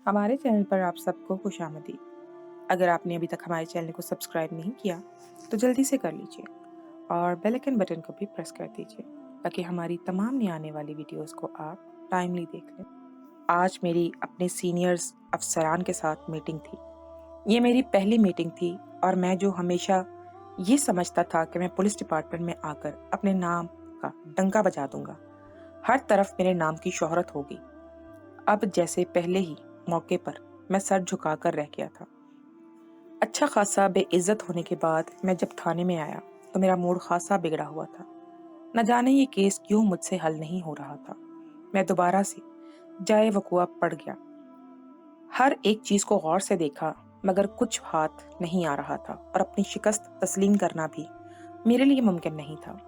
हमारे चैनल पर आप सबको खुशामदीद। अगर आपने अभी तक हमारे चैनल को सब्सक्राइब नहीं किया तो जल्दी से कर लीजिए और बेल आइकन बटन को भी प्रेस कर दीजिए ताकि हमारी तमाम नई आने वाली वीडियोस को आप टाइमली देख लें। आज मेरी अपने सीनियर्स अफसरान के साथ मीटिंग थी। ये मेरी पहली मीटिंग थी और मैं जो हमेशा ये समझता था कि मैं पुलिस डिपार्टमेंट में आकर अपने नाम का डंका बजा दूंगा, हर तरफ मेरे नाम की शोहरत होगी, अब जैसे पहले ही मौके पर मैं सर झुकाकर रह गया था। अच्छा खासा बेइज्जत होने के बाद मैं जब थाने में आया तो मेरा मूड खासा बिगड़ा हुआ था। न जाने ये केस क्यों मुझसे हल नहीं हो रहा था। मैं दोबारा से जाए वकुआ पड़ गया। हर एक चीज को गौर से देखा मगर कुछ हाथ नहीं आ रहा था और अपनी शिकस्त तस्लीम करना भी मेरे लिए मुमकिन नहीं था।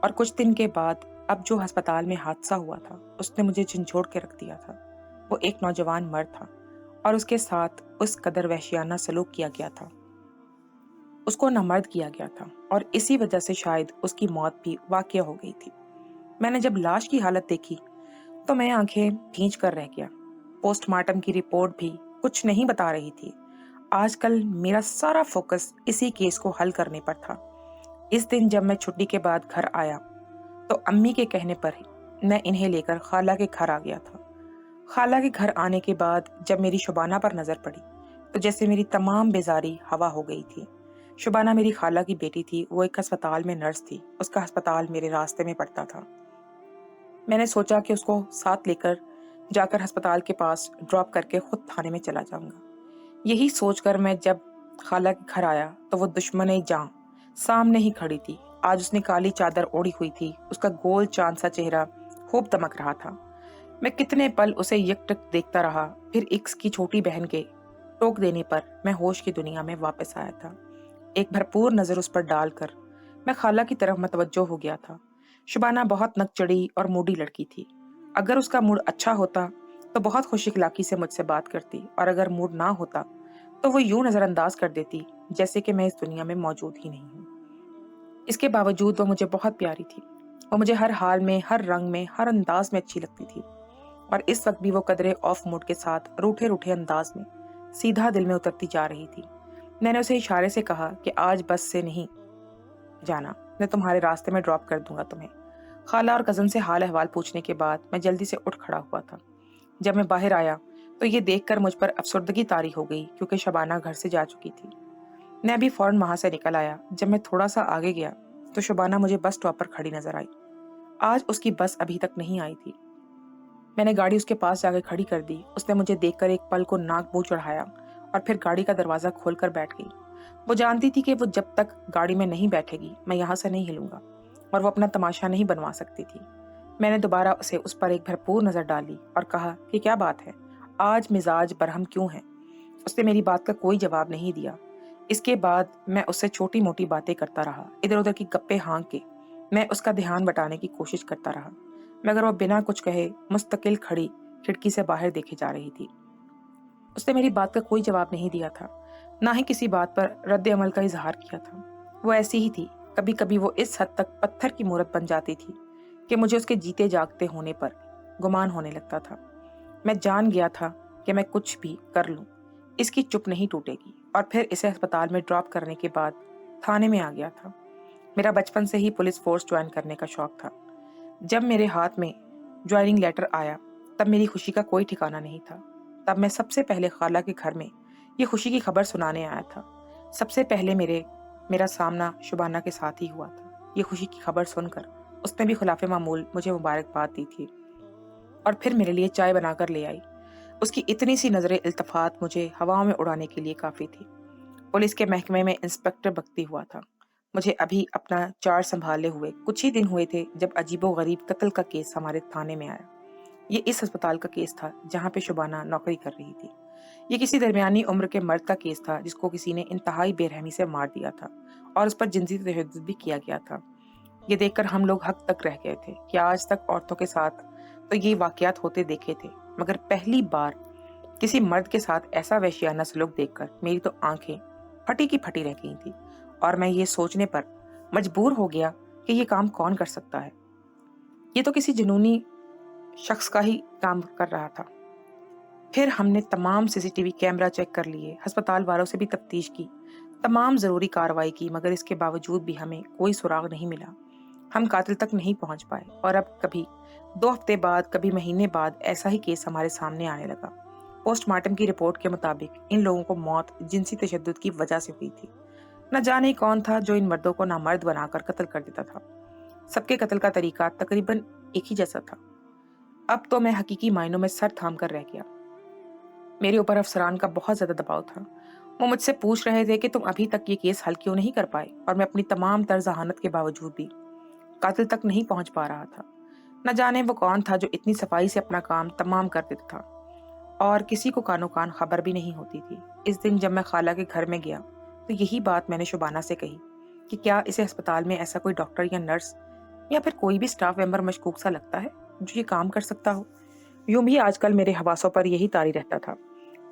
और कुछ दिन के बाद अब जो अस्पताल में हादसा हुआ था उसने मुझे झंझोड़ के रख दिया था। वो एक नौजवान मर्द था और उसके साथ उस कदर वहशियाना सलूक किया गया था, उसको नामर्द किया गया था और इसी वजह से शायद उसकी मौत भी वाक़या हो गई थी। मैंने जब लाश की हालत देखी तो मैं आंखें भींच कर रह गया। पोस्टमार्टम की रिपोर्ट भी कुछ नहीं बता रही थी। आजकल मेरा सारा फोकस इसी केस को हल करने पर था। इस दिन जब मैं छुट्टी के बाद घर आया तो अम्मी के कहने पर ही मैं इन्हें लेकर खाला के घर आ गया था। खाला के घर आने के बाद जब मेरी शुबाना पर नजर पड़ी तो जैसे मेरी तमाम बेजारी हवा हो गई थी। शुबाना मेरी खाला की बेटी थी, वो एक अस्पताल में नर्स थी। उसका अस्पताल मेरे रास्ते में पड़ता था। मैंने सोचा कि उसको साथ लेकर जाकर अस्पताल के पास ड्रॉप करके खुद थाने में चला जाऊंगा। यही सोचकर मैं जब खाला के घर आया तो वो दुश्मन जान सामने ही खड़ी थी। आज उसने काली चादर ओढ़ी हुई थी, उसका गोल चांद सा चेहरा खूब दमक रहा था। मैं कितने पल उसे यकटक देखता रहा, फिर इक्स की छोटी बहन के टोक देने पर मैं होश की दुनिया में वापस आया था। एक भरपूर नजर उस पर डालकर मैं खाला की तरफ मतवज्जो हो गया था। शुबाना बहुत नकचड़ी और मूडी लड़की थी। अगर उसका मूड अच्छा होता तो बहुत खुश इखलाकी से मुझसे बात करती और अगर मूड ना होता तो वो यूं नजरअंदाज कर देती जैसे कि मैं इस दुनिया में मौजूद ही नहीं हूँ। इसके बावजूद वो मुझे बहुत प्यारी थी। वो मुझे हर हाल में, हर रंग में, हर अंदाज में अच्छी लगती थी और इस वक्त भी वो कदरे ऑफ मूड के साथ रूठे रूठे अंदाज में सीधा दिल में उतरती जा रही थी। मैंने उसे इशारे से कहा कि आज बस से नहीं जाना, मैं तुम्हारे रास्ते में ड्रॉप कर दूंगा तुम्हें। खाला और कजन से हाल अहवाल पूछने के बाद मैं जल्दी से उठ खड़ा हुआ था। जब मैं बाहर आया तो ये देखकर मुझ पर अफसुर्दगी तारी हो गई क्योंकि शबाना घर से जा चुकी थी। मैं अभी फौरन वहां से निकल आया। जब मैं थोड़ा सा आगे गया तो शबाना मुझे बस स्टॉप पर खड़ी नजर आई। आज उसकी बस अभी तक नहीं आई थी। मैंने गाड़ी उसके पास जाकर खड़ी कर दी। उसने मुझे देखकर एक पल को नाक मुंह चढ़ाया और फिर गाड़ी का दरवाजा खोलकर बैठ गई। वो जानती थी कि वो जब तक गाड़ी में नहीं बैठेगी मैं यहाँ से नहीं हिलूंगा और वो अपना तमाशा नहीं बनवा सकती थी। मैंने दोबारा उसे उस पर एक भरपूर नजर डाली और कहा कि क्या बात है, आज मिजाज बरहम क्यों है। उसने मेरी बात का कोई जवाब नहीं दिया। इसके बाद मैं उससे छोटी मोटी बातें करता रहा, इधर उधर की गप्पे हाँक के मैं उसका ध्यान बटाने की कोशिश करता रहा, मगर वो बिना कुछ कहे मुस्तकिल खड़ी खिड़की से बाहर देखे जा रही थी। उसने मेरी बात का कोई जवाब नहीं दिया था, ना ही किसी बात पर रद्द अमल का इजहार किया था। वो ऐसी ही थी। कभी कभी वो इस हद तक पत्थर की मूरत बन जाती थी कि मुझे उसके जीते जागते होने पर गुमान होने लगता था। मैं जान गया था कि मैं कुछ भी कर लूं इसकी चुप नहीं टूटेगी और फिर इसे अस्पताल में ड्रॉप करने के बाद थाने में आ गया था। मेरा बचपन से ही पुलिस फोर्स ज्वाइन करने का शौक था। जब मेरे हाथ में ज्वाइनिंग लेटर आया तब मेरी खुशी का कोई ठिकाना नहीं था। तब मैं सबसे पहले खाला के घर में ये खुशी की खबर सुनाने आया था। सबसे पहले मेरा सामना शुबाना के साथ ही हुआ था। ये खुशी की खबर सुनकर उसने भी खुलाफे मामूल मुझे मुबारकबाद दी थी और फिर मेरे लिए चाय बनाकर ले आई। उसकी इतनी सी नजरें इल्तफात मुझे हवाओं में उड़ाने के लिए काफी थी। पुलिस के महकमे में इंस्पेक्टर बख्ती हुआ था। मुझे अभी अपना चार्ज संभाले हुए कुछ ही दिन हुए थे जब अजीबो गरीब कत्ल का केस हमारे थाने में आया। ये इस अस्पताल का केस था जहाँ पे शुबाना नौकरी कर रही थी। ये किसी दरमियानी उम्र के मर्द का केस था जिसको किसी ने इंतहाई बेरहमी से मार दिया था और उस पर जिनसी तशद्दुद भी किया गया था। ये देखकर हम लोग हक तक रह गए थे कि आज तक औरतों के साथ तो ये वाकयात होते देखे थे, मगर पहली बार किसी मर्द के साथ ऐसा वहशियाना सलूक देखकर मेरी तो आंखें फटी की फटी रह गई थी और मैं ये सोचने पर मजबूर हो गया कि ये काम कौन कर सकता है। ये तो किसी जुनूनी शख्स का ही काम कर रहा था। फिर हमने तमाम सीसीटीवी कैमरा चेक कर लिए, अस्पताल वालों से भी तफ्तीश की, तमाम ज़रूरी कार्रवाई की, मगर इसके बावजूद भी हमें कोई सुराग नहीं मिला। हम कातिल तक नहीं पहुंच पाए और अब कभी 2 हफ्ते बाद, कभी महीने बाद ऐसा ही केस हमारे सामने आने लगा। पोस्टमार्टम की रिपोर्ट के मुताबिक इन लोगों को मौत जिनसी तशद्दुद की वजह से हुई थी। न जाने कौन था जो इन मर्दों को नामर्द बनाकर कत्ल कर देता था। सबके कत्ल का तरीका तकरीबन एक ही जैसा था। अब तो मैं हकीकी मायनों में सर थाम कर रह गया। मेरे ऊपर अफसरान का बहुत ज्यादा दबाव था। वो मुझसे पूछ रहे थे कि तुम अभी तक ये केस हल क्यों नहीं कर पाए, और मैं अपनी तमाम तर्जहानत के बावजूद भी कातिल तक नहीं पहुंच पा रहा था। न जाने वो कौन था जो इतनी सफाई से अपना काम तमाम कर देता था और किसी को कानो कान खबर भी नहीं होती थी। इस दिन जब मैं खाला के घर में गया तो यही बात मैंने शुबाना से कही कि क्या इसे अस्पताल में ऐसा कोई डॉक्टर या नर्स या फिर कोई भी स्टाफ मेंबर मशकूक सा लगता है जो ये काम कर सकता हो। यूं भी आजकल मेरे हवासों पर यही तारी रहता था।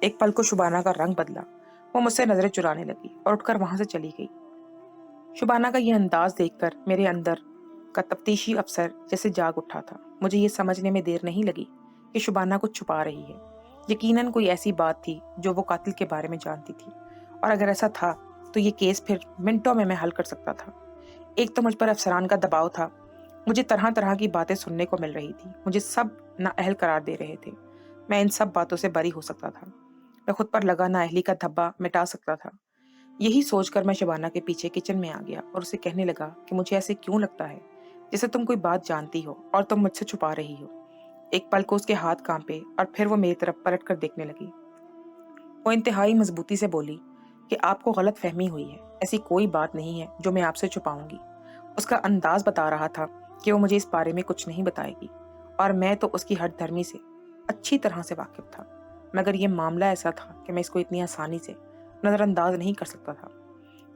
एक पल को शुबाना का रंग बदला, वो मुझसे नजरें चुराने लगी और उठकर वहां से चली गई। शुबाना का ये अंदाज देखकर मेरे अंदर का तफ्तीशी अफसर जैसे जाग उठा था। मुझे ये समझने में देर नहीं लगी कि शुबाना कुछ छुपा रही है। यकीनन कोई ऐसी बात थी जो वो कातिल के बारे में जानती थी, और अगर ऐसा था तो ये केस फिर मिनटों में मैं हल कर सकता था। एक तो मुझ पर अफसरान का दबाव था, मुझे तरह तरह की बातें सुनने को मिल रही थी, मुझे सब नाअहल करार दे रहे थे। मैं इन सब बातों से बरी हो सकता था, मैं खुद पर लगा नाअहली का धब्बा मिटा सकता था। यही सोचकर मैं शबाना के पीछे किचन में आ गया और उसे कहने लगा कि मुझे ऐसे क्यों लगता है जैसे तुम कोई बात जानती हो और तुम मुझसे छुपा रही हो। एक पल को उसके हाथ कांपे और फिर वो मेरी तरफ पलट कर देखने लगी। वो इंतहाई मजबूती से बोली कि आपको गलत फहमी हुई है, ऐसी कोई बात नहीं है जो मैं आपसे छुपाऊंगी। उसका अंदाज बता रहा था कि वो मुझे इस बारे में कुछ नहीं बताएगी, और मैं तो उसकी हठधर्मी से अच्छी तरह से वाकिफ था। मगर यह मामला ऐसा था कि मैं इसको इतनी आसानी से नजरअंदाज नहीं कर सकता था।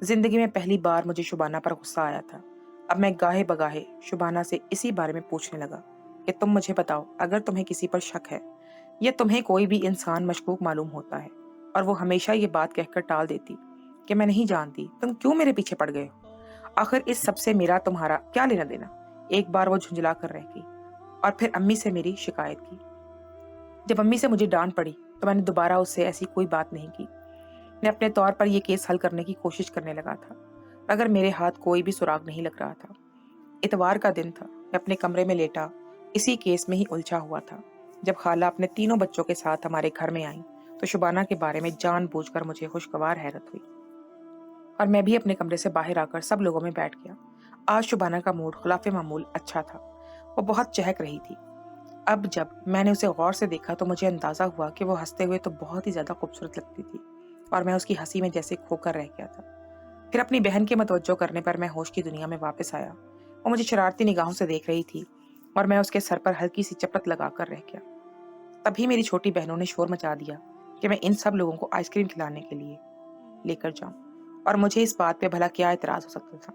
जिंदगी में पहली बार मुझे शुबाना पर गुस्सा आया था। अब मैं गाहे बगाहे शुबाना से इसी बारे में पूछने लगा कि तुम मुझे बताओ, अगर तुम्हें किसी पर शक है या तुम्हें कोई भी इंसान मशकूक मालूम होता है, और वो हमेशा ये बात कहकर टाल देती कि मैं नहीं जानती, तुम क्यों मेरे पीछे पड़ गए हो? आखिर इस सब से मेरा तुम्हारा क्या लेना देना? एक बार वो झुंझला कर रह गई और फिर अम्मी से मेरी शिकायत की। जब अम्मी से मुझे डांट पड़ी तो मैंने दोबारा उससे ऐसी कोई बात नहीं की। मैं अपने तौर पर यह केस हल करने की कोशिश करने लगा था, मगर मेरे हाथ कोई भी सुराग नहीं लग रहा था। इतवार का दिन था, मैं अपने कमरे में लेटा इसी केस में ही उलझा हुआ था जब खाला अपने तीनों बच्चों के साथ हमारे घर में आई तो शुबाना के बारे में जानबूझकर मुझे खुशगवार हैरत हुई, और मैं भी अपने कमरे से बाहर आकर सब लोगों में बैठ गया। आज शुबाना का मूड खिलाफ मामूल अच्छा था, वो बहुत चहक रही थी। अब जब मैंने उसे गौर से देखा तो मुझे अंदाजा हुआ कि वो हंसते हुए तो बहुत ही ज्यादा खूबसूरत लगती थी, और मैं उसकी हंसी में जैसे खोकर रह गया था। फिर अपनी बहन के मतवज्जो करने पर मैं होश की दुनिया में वापस आया। वो मुझे शरारती निगाहों से देख रही थी और मैं उसके सर पर हल्की सी चपत लगाकर रह गया। तभी मेरी छोटी बहनों ने शोर मचा दिया कि मैं इन सब लोगों को आइसक्रीम खिलाने के लिए लेकर जाऊं, और मुझे इस बात पे भला क्या एतराज हो सकता था।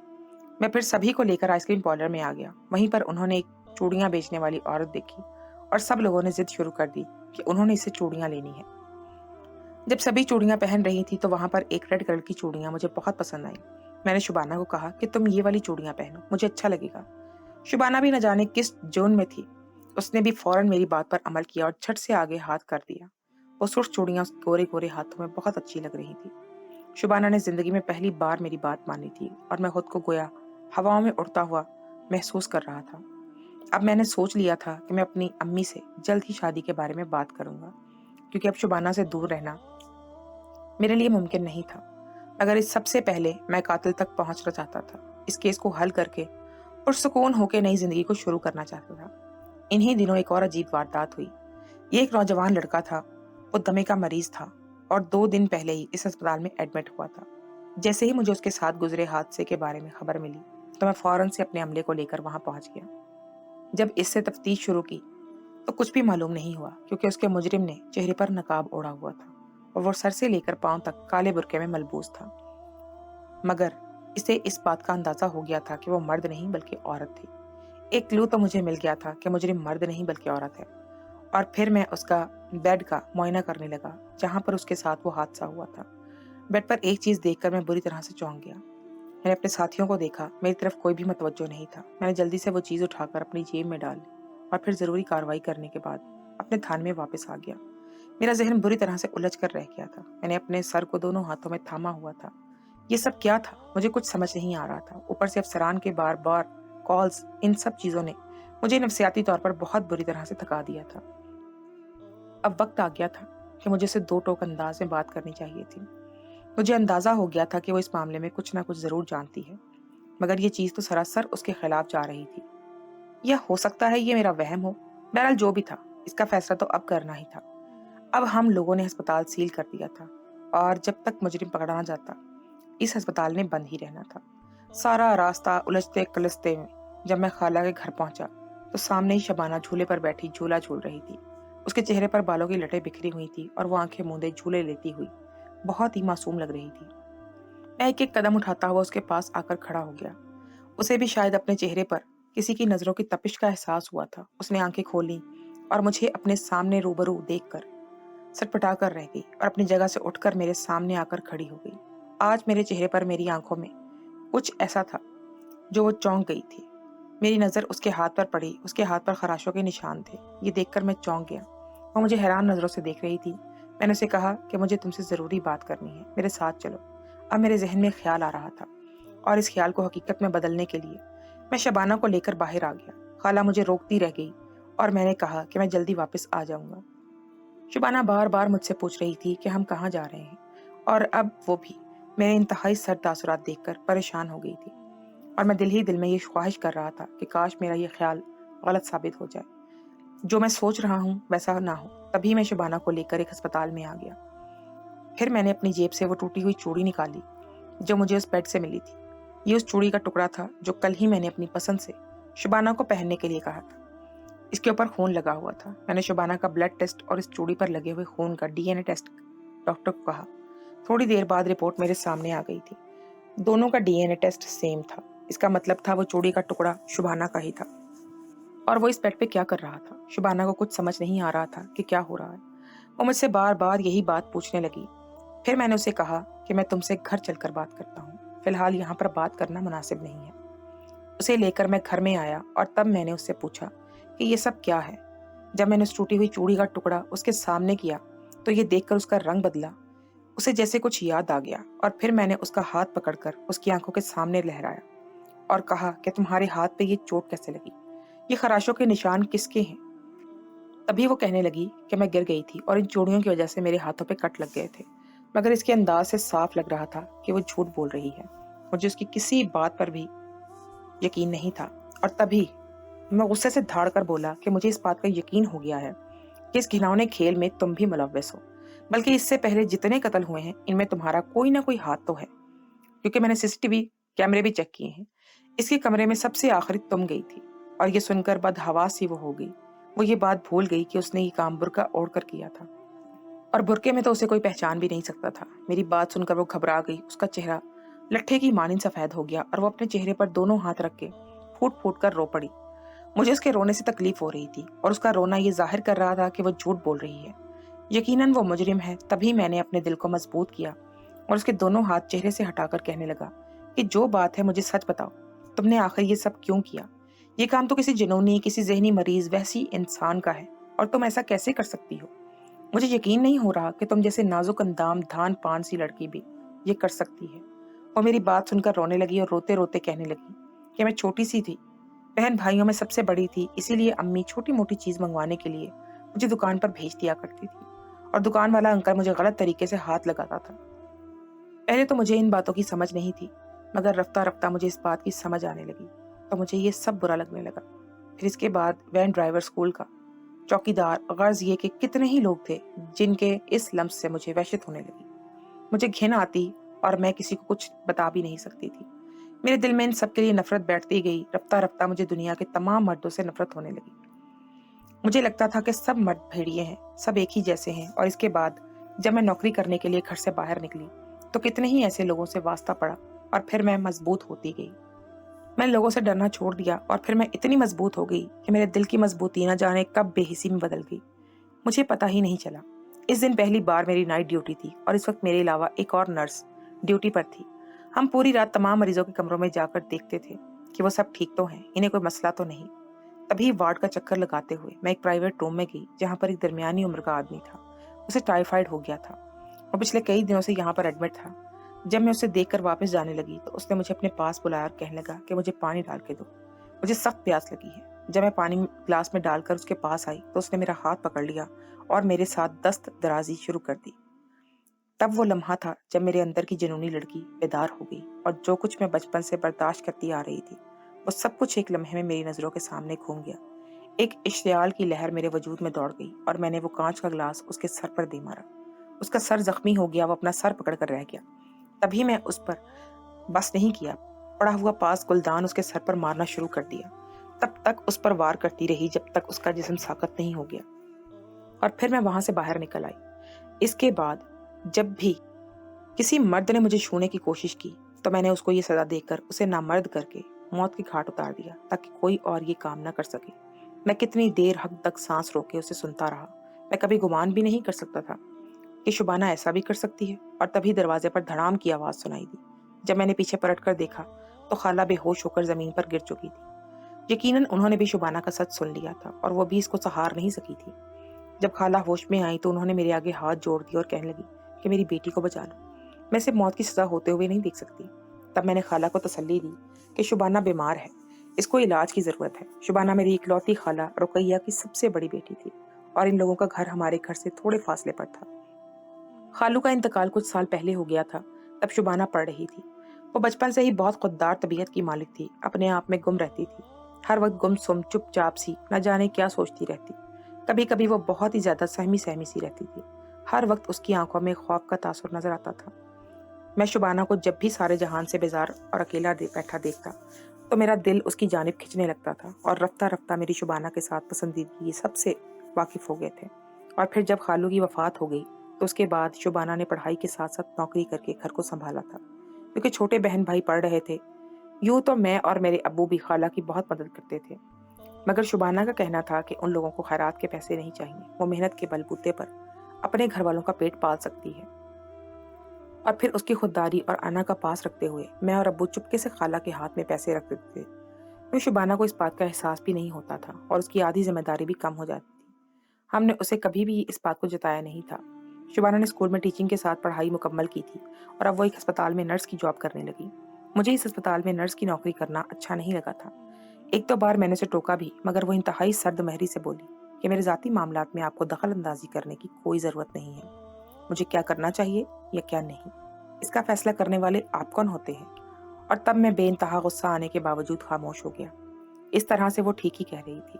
मैं फिर सभी को लेकर आइसक्रीम पार्लर में आ गया। वहीं पर उन्होंने एक चूड़ियां बेचने वाली औरत देखी और सब लोगों ने जिद शुरू कर दी कि उन्होंने इससे चूड़ियां लेनी है। जब सभी चूड़ियां पहन रही थी तो वहां पर एक रेड कलर की चूड़ियां मुझे बहुत पसंद आई। मैंने शुबाना को कहा कि तुम ये वाली चूड़ियां पहनो, मुझे अच्छा लगेगा। शुबाना भी न जाने किस जोन में थी, उसने भी फौरन मेरी बात पर अमल किया और झट से आगे हाथ कर दिया। वो सुर्ख चूड़ियां उसके गोरे गोरे हाथों में बहुत अच्छी लग रही थी। शुबाना ने जिंदगी में पहली बार मेरी बात मानी थी और मैं खुद को गोया हवाओं में उड़ता हुआ महसूस कर रहा था। अब मैंने सोच लिया था कि मैं अपनी अम्मी से जल्द ही शादी के बारे में बात करूंगा, क्योंकि अब शुबाना से दूर रहना मेरे लिए मुमकिन नहीं था। मगर इस सबसे पहले मैं कातिल तक पहुंचना चाहता था, इस केस को हल करके पुरसुकून होकर नई जिंदगी को शुरू करना चाहता था। इन्हीं दिनों एक और अजीब वारदात हुई। ये एक नौजवान लड़का था, वो दमे का मरीज था और 2 दिन पहले ही इस अस्पताल में एडमिट हुआ था। जैसे ही मुझे उसके साथ गुजरे हादसे के बारे में खबर मिली तो मैं फौरन से अपने अमले को लेकर वहां पहुंच गया। जब इससे तफ्तीश शुरू की तो कुछ भी मालूम नहीं हुआ, क्योंकि उसके मुजरिम ने चेहरे पर नकाब ओढ़ा हुआ था और वो सर से लेकर पांव तक काले बुरके में मलबूस था। मगर इसे इस बात का अंदाजा हो गया था कि वो मर्द नहीं बल्कि औरत थी। एक क्लू तो मुझे मिल गया था कि मुजरिम मर्द नहीं बल्कि औरत है। और फिर मैं उसका बेड का मुआयना करने लगा जहां पर उसके साथ वो हादसा हुआ था। बेड पर एक चीज देखकर मैं बुरी तरह से चौंक गया। मैंने अपने साथियों को देखा, मेरी तरफ कोई भी मतवज्जो नहीं था। मैंने जल्दी से वो चीज उठाकर अपनी जेब में डाल ली और फिर जरूरी कार्रवाई करने के बाद अपने थाने में वापस आ गया। मेरा ज़हन बुरी तरह से उलझ कर रह गया था। मैंने अपने सर को दोनों हाथों में थामा हुआ था। ये सब क्या था? मुझे कुछ समझ नहीं आ रहा था। ऊपर से अफ़सरान के बार-बार कॉल्स, इन सब चीज़ों ने मुझे नफ़सियाती तौर पर बहुत बुरी तरह से थका दिया था। अब वक़्त आ गया था कि मुझे उससे दो टोक अंदाज़ में बात करनी चाहिए थी। मुझे अंदाज़ा हो गया था कि वो इस मामले में कुछ ना कुछ ज़रूर जानती है, मगर ये चीज़ तो सरासर उसके खिलाफ जा रही थी। या हो सकता है ये मेरा वहम हो। बहरहाल जो भी था, इसका फैसला तो अब करना ही था। अब हम लोगों ने अस्पताल सील कर दिया था और जब तक मुजरिम पकड़ा ना जाता, इस अस्पताल ने बंद ही रहना था। सारा रास्ता उलझते कलझते में जब मैं खाला के घर पहुंचा, तो सामने ही शबाना झूले पर बैठी झूला झूल रही थी। उसके चेहरे पर बालों की लटें बिखरी हुई थी और वो आंखें मूंदे झूले लेती हुई बहुत ही मासूम लग रही थी। मैं एक एक कदम उठाता हुआ उसके पास आकर खड़ा हो गया। उसे भी शायद अपने चेहरे पर किसी की नजरों की तपिश का एहसास हुआ था। उसने आंखें खोली और मुझे अपने सामने रूबरू देखकर सटपटा कर रह गई और अपनी जगह से उठकर मेरे सामने आकर खड़ी हो गई। आज मेरे चेहरे पर, मेरी आंखों में कुछ ऐसा था जो वो चौंक गई थी। मेरी नज़र उसके हाथ पर पड़ी। उसके हाथ पर खराशों के निशान थे। ये देखकर मैं चौंक गया। वो मुझे हैरान नज़रों से देख रही थी। मैंने उसे कहा कि मुझे तुमसे ज़रूरी बात करनी है, मेरे साथ चलो। अब मेरे जहन में ख्याल आ रहा था और इस ख्याल को हकीकत में बदलने के लिए मैं शबाना को लेकर बाहर आ गया। खाला मुझे रोकती रह गई और मैंने कहा कि मैं जल्दी वापस आ जाऊंगा। शबाना बार बार मुझसे पूछ रही थी कि हम कहाँ जा रहे हैं, और अब वो भी मेरे इंतहाई सर तासुरात देखकर परेशान हो गई थी। और मैं दिल ही दिल में ये ख्वाहिश कर रहा था कि काश मेरा ये ख्याल गलत साबित हो जाए, जो मैं सोच रहा हूँ वैसा ना हो। तभी मैं शबाना को लेकर एक अस्पताल में आ गया। फिर मैंने अपनी जेब से वो टूटी हुई चूड़ी निकाली जो मुझे उस बेड से मिली थी। ये उस चूड़ी का टुकड़ा था जो कल ही मैंने अपनी पसंद से शबाना को पहनने के लिए कहा था। इसके ऊपर खून लगा हुआ था। मैंने शबाना का ब्लड टेस्ट और इस चूड़ी पर लगे हुए खून का डीएनए टेस्ट डॉक्टर को कहा। थोड़ी देर बाद रिपोर्ट मेरे सामने आ गई थी। दोनों का डीएनए टेस्ट सेम था। इसका मतलब था वो चूड़ी का टुकड़ा शबाना का ही था। और वो इस बेड पे क्या कर रहा था? शबाना को कुछ समझ नहीं आ रहा था कि क्या हो रहा है। वो मुझसे बार बार यही बात पूछने लगी। फिर मैंने उसे कहा कि मैं तुमसे घर चलकर बात करता हूँ, फिलहाल यहाँ पर बात करना मुनासिब नहीं है। उसे लेकर मैं घर में आया और तब मैंने उससे पूछा कि ये सब क्या है। जब मैंने उस टूटी हुई चूड़ी का टुकड़ा उसके सामने किया तो ये देखकर उसका रंग बदला। उसे जैसे कुछ याद आ गया और फिर मैंने उसका हाथ पकड़कर उसकी आंखों के सामने लहराया और कहा कि तुम्हारे हाथ पे ये चोट कैसे लगी? ये खराशों के निशान किसके हैं? तभी वो कहने लगी कि मैं गिर गई थी और इन चूड़ियों की वजह से मेरे हाथों पे कट लग गए थे। मगर इसके अंदाज से साफ लग रहा था कि वो झूठ बोल रही है। मुझे उसकी किसी बात पर भी यकीन नहीं था। और तभी मैं गुस्से से धाड़ कर बोला कि मुझे इस बात का यकीन हो गया है कि इस घिनौने खेल में तुम भी मुलव्वस हो। बल्कि इससे पहले जितने कत्ल हुए हैं इनमें तुम्हारा कोई ना कोई हाथ तो है, क्योंकि मैंने सीसीटीवी कैमरे भी चेक किए हैं। इसके कमरे में सबसे आखिरी तुम गई थी। और ये सुनकर बदहवास सी वो हो गई। वो ये बात भूल गई कि उसने ये काम बुर्का ओढ़ कर किया था और बुर्के में तो उसे कोई पहचान भी नहीं सकता था। मेरी बात सुनकर वो घबरा गई। उसका चेहरा लट्ठे की मानिंद सफेद हो गया और वो अपने चेहरे पर दोनों हाथ रख के फूट फूट कर रो पड़ी। मुझे उसके रोने से तकलीफ हो रही थी और उसका रोना ये जाहिर कर रहा था कि वो झूठ बोल रही है। यकीनन वो मुजरिम है। तभी मैंने अपने दिल को मजबूत किया और उसके दोनों हाथ चेहरे से हटाकर कहने लगा कि जो बात है मुझे सच बताओ, तुमने आखिर ये सब क्यों किया? ये काम तो किसी जुनूनी, किसी जहनी मरीज वैसी इंसान का है और तुम ऐसा कैसे कर सकती हो? मुझे यकीन नहीं हो रहा कि तुम जैसे नाजुक अंदाम धान पान सी लड़की भी ये कर सकती है। वो मेरी बात सुनकर रोने लगी और रोते रोते कहने लगी कि मैं छोटी सी थी, बहन भाइयों में सबसे बड़ी थी, इसीलिए अम्मी छोटी मोटी चीज मंगवाने के लिए मुझे दुकान पर भेज दिया करती थी और दुकान वाला अंकल मुझे गलत तरीके से हाथ लगाता था। पहले तो मुझे इन बातों की समझ नहीं थी, मगर रफ्ता रफ्ता मुझे इस बात की समझ आने लगी तो मुझे ये सब बुरा लगने लगा। फिर इसके बाद वैन ड्राइवर, स्कूल का चौकीदार, गर्ज ये कि कितने ही लोग थे जिनके इस लम्स से मुझे वहशत होने लगी। मुझे घिन आती और मैं किसी को कुछ बता भी नहीं सकती थी। मेरे दिल में इन सब के लिए नफरत बैठती गई। रफ्ता रफ्ता मुझे दुनिया के तमाम मर्दों से नफरत होने लगी। मुझे लगता था कि सब मर्द भेड़िए हैं, सब एक ही जैसे हैं। और इसके बाद जब मैं नौकरी करने के लिए घर से बाहर निकली तो कितने ही ऐसे लोगों से वास्ता पड़ा और फिर मैं मजबूत होती गई। मैंने लोगों से डरना छोड़ दिया और फिर मैं इतनी मजबूत हो गई कि मेरे दिल की मजबूती न जाने कब बेहिसी में बदल गई, मुझे पता ही नहीं चला। इस दिन पहली बार मेरी नाइट ड्यूटी थी और इस वक्त मेरे अलावा एक और नर्स ड्यूटी पर थी। हम पूरी रात तमाम मरीजों के कमरों में जाकर देखते थे कि वो सब ठीक तो हैं, इन्हें कोई मसला तो नहीं। तभी वार्ड का चक्कर लगाते हुए मैं एक प्राइवेट रूम में गई जहाँ पर एक दरमियानी उम्र का आदमी था उसे टाइफाइड हो गया था और पिछले कई दिनों से यहाँ पर एडमिट था। जब मैं उसे देखकर वापस जाने लगी तो उसने मुझे अपने पास बुलाया और कहने लगा कि मुझे पानी डाल के दो, मुझे सख्त प्यास लगी है। जब मैं पानी ग्लास में डालकर उसके पास आई तो उसने मेरा हाथ पकड़ लिया और मेरे साथ दस्त दराजी शुरू कर दी। तब वो लम्हा था जब मेरे अंदर की जुनूनी लड़की बेदार हो गई और जो कुछ मैं बचपन से बर्दाश्त करती आ रही थी वो सब कुछ एक लम्हे में मेरी नजरों के सामने घूम गया। एक इश्तियाल की लहर मेरे वजूद में दौड़ गई और मैंने वो कांच का ग्लास उसके सर पर दे मारा। उसका सर जख्मी हो गया, वो अपना सर पकड़ कर रह गया। तभी मैं उस पर बस नहीं किया, पड़ा हुआ पास गुलदान उसके सर पर मारना शुरू कर दिया। तब तक उस पर वार करती रही जब तक उसका जिस्म साकत नहीं हो गया और फिर मैं वहां से बाहर निकल आई। इसके बाद जब भी किसी मर्द ने मुझे छूने की कोशिश की तो मैंने उसको ये सजा देकर उसे नामर्द करके मौत की घाट उतार दिया ताकि कोई और ये काम न कर सके। मैं कितनी देर हद तक सांस रोके उसे सुनता रहा। मैं कभी गुमान भी नहीं कर सकता था कि शुबाना ऐसा भी कर सकती है। और तभी दरवाजे पर धड़ाम की आवाज सुनाई दी। जब मैंने पीछे पलट कर देखा तो खाला बेहोश होकर जमीन पर गिर चुकी थी। यकीनन उन्होंने भी शुबाना का सच सुन लिया था और वो भी इसको सहार नहीं सकी थी। जब खाला होश में आई तो उन्होंने मेरे आगे हाथ जोड़ दिए और कहने लगी कि मेरी बेटी को बचा लो, मैं इसे मौत की सजा होते हुए नहीं देख सकती। तब मैंने खाला को तसल्ली दी कि शुबाना बीमार है, इसको इलाज की जरूरत है। शुबाना मेरी इकलौती खाला रुकैया की सबसे बड़ी बेटी थी और इन लोगों का घर हमारे घर से थोड़े फासले पर था। खालू का इंतकाल कुछ साल पहले हो गया था। तब शुबाना पढ़ रही थी। वो बचपन से ही बहुत खुददार तबीयत की मालिक थी, अपने आप में गुम रहती थी, हर वक्त गुमसुम चुपचाप सी, न जाने क्या सोचती रहती। कभी कभी वो बहुत ही ज्यादा सहमी सहमी सी रहती थी। हर वक्त उसकी आंखों में खौफ का तासुर नजर आता था। मैं शुबाना को जब भी सारे जहान से बेजार और अकेला बैठा देखता तो मेरा दिल उसकी जानिब खिंचने लगता था और रफ्ता रफ्ता मेरी शुबाना के साथ पसंदीदगी सबसे वाकिफ हो गए थे। और फिर जब खालू की वफात हो गई तो उसके बाद शुबाना ने पढ़ाई के साथ साथ नौकरी करके घर को संभाला था, क्योंकि छोटे बहन भाई पढ़ रहे थे। यूं तो मैं और मेरे अब्बू भी खाला की बहुत मदद करते थे, मगर शुबाना का कहना था कि उन लोगों को खैरात के पैसे नहीं चाहिए, वो मेहनत के बलबूते पर अपने घर वालों का पेट पाल सकती है। और फिर उसकी खुददारी और आना का पास रखते हुए मैं और अब्बू चुपके से खाला के हाथ में पैसे रख देते थे। तो शुबाना को इस बात का एहसास भी नहीं होता था और उसकी आधी जिम्मेदारी भी कम हो जाती थी। हमने उसे कभी भी इस बात को जताया नहीं था। शुबाना ने स्कूल में टीचिंग के साथ पढ़ाई मुकम्मल की थी और अब वो एक अस्पताल में नर्स की जॉब करने लगी। मुझे इस अस्पताल में नर्स की नौकरी करना अच्छा नहीं लगा था। एक दो बार मैंने उसे टोका भी, मगर वो इंतहाई सर्द महरी से बोली कि मेरे जाती मामलात में आपको दखल अंदाजी करने की कोई ज़रूरत नहीं है। मुझे क्या करना चाहिए या क्या नहीं, इसका फैसला करने वाले आप कौन होते हैं। और तब मैं बेइंतहा गुस्सा आने के बावजूद खामोश हो गया। इस तरह से वो ठीक ही कह रही थी।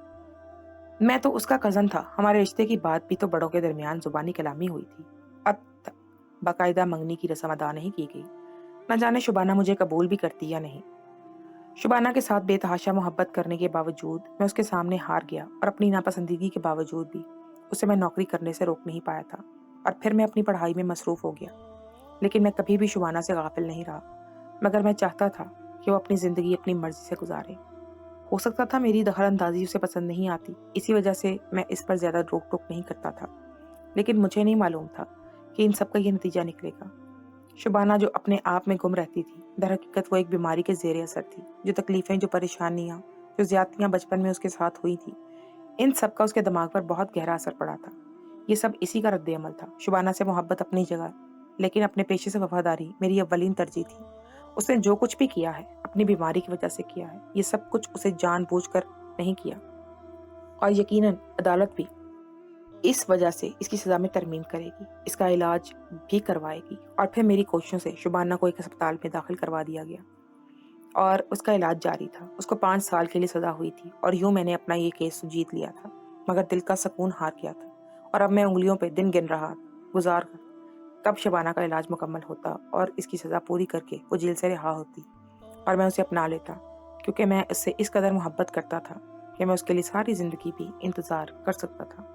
मैं तो उसका कज़न था, हमारे रिश्ते की बात भी तो बड़ों के दरमियान जुबानी कलामी हुई थी। अब तक बाकायदा मंगनी की रस्म अदा नहीं की गई। न जाने शुबाना मुझे कबूल भी करती या नहीं। शुबाना के साथ बेतहाशा मोहब्बत करने के बावजूद मैं उसके सामने हार गया और अपनी नापसंदीदगी के बावजूद भी उसे मैं नौकरी करने से रोक नहीं पाया था। और फिर मैं अपनी पढ़ाई में मसरूफ़ हो गया। लेकिन मैं कभी भी शुबाना से गाफिल नहीं रहा, मगर मैं चाहता था कि वो अपनी ज़िंदगी अपनी मर्जी से गुजारे। हो सकता था मेरी दखल अंदाजी उसे पसंद नहीं आती, इसी वजह से मैं इस पर ज़्यादा रोक टोक नहीं करता था। लेकिन मुझे नहीं मालूम था कि इन सब का ये नतीजा निकलेगा। शुबाना जो अपने आप में गुम रहती थी, दरहकीकत वो एक बीमारी के ज़ेरे असर थी। जो तकलीफ़ें, जो परेशानियाँ, जो ज़्यादतियाँ बचपन में उसके साथ हुई थी, इन सब का उसके दिमाग पर बहुत गहरा असर पड़ा था। ये सब इसी का रद्द अमल था। शुबाना से मोहब्बत अपनी जगह, लेकिन अपने पेशे से वफादारी मेरी अव्वलीन तरजीह थी। उसने जो कुछ भी किया है अपनी बीमारी की वजह से किया है। ये सब कुछ उसे जानबूझकर नहीं किया और यकीनन अदालत भी इस वजह से इसकी सज़ा में तरमीम करेगी, इसका इलाज भी करवाएगी। और फिर मेरी कोशिशों से शुबाना को एक अस्पताल में दाखिल करवा दिया गया और उसका इलाज जारी था। उसको 5 साल के लिए सज़ा हुई थी और यूँ मैंने अपना ये केस जीत लिया था, मगर दिल का सुकून हार गया था। और अब मैं उंगलियों पे दिन गिन रहा गुजार कर कब शबाना का इलाज मुकम्मल होता और इसकी सज़ा पूरी करके वो जेल से रिहा होती और मैं उसे अपना लेता, क्योंकि मैं उससे इस कदर मोहब्बत करता था कि मैं उसके लिए सारी ज़िंदगी भी इंतज़ार कर सकता था।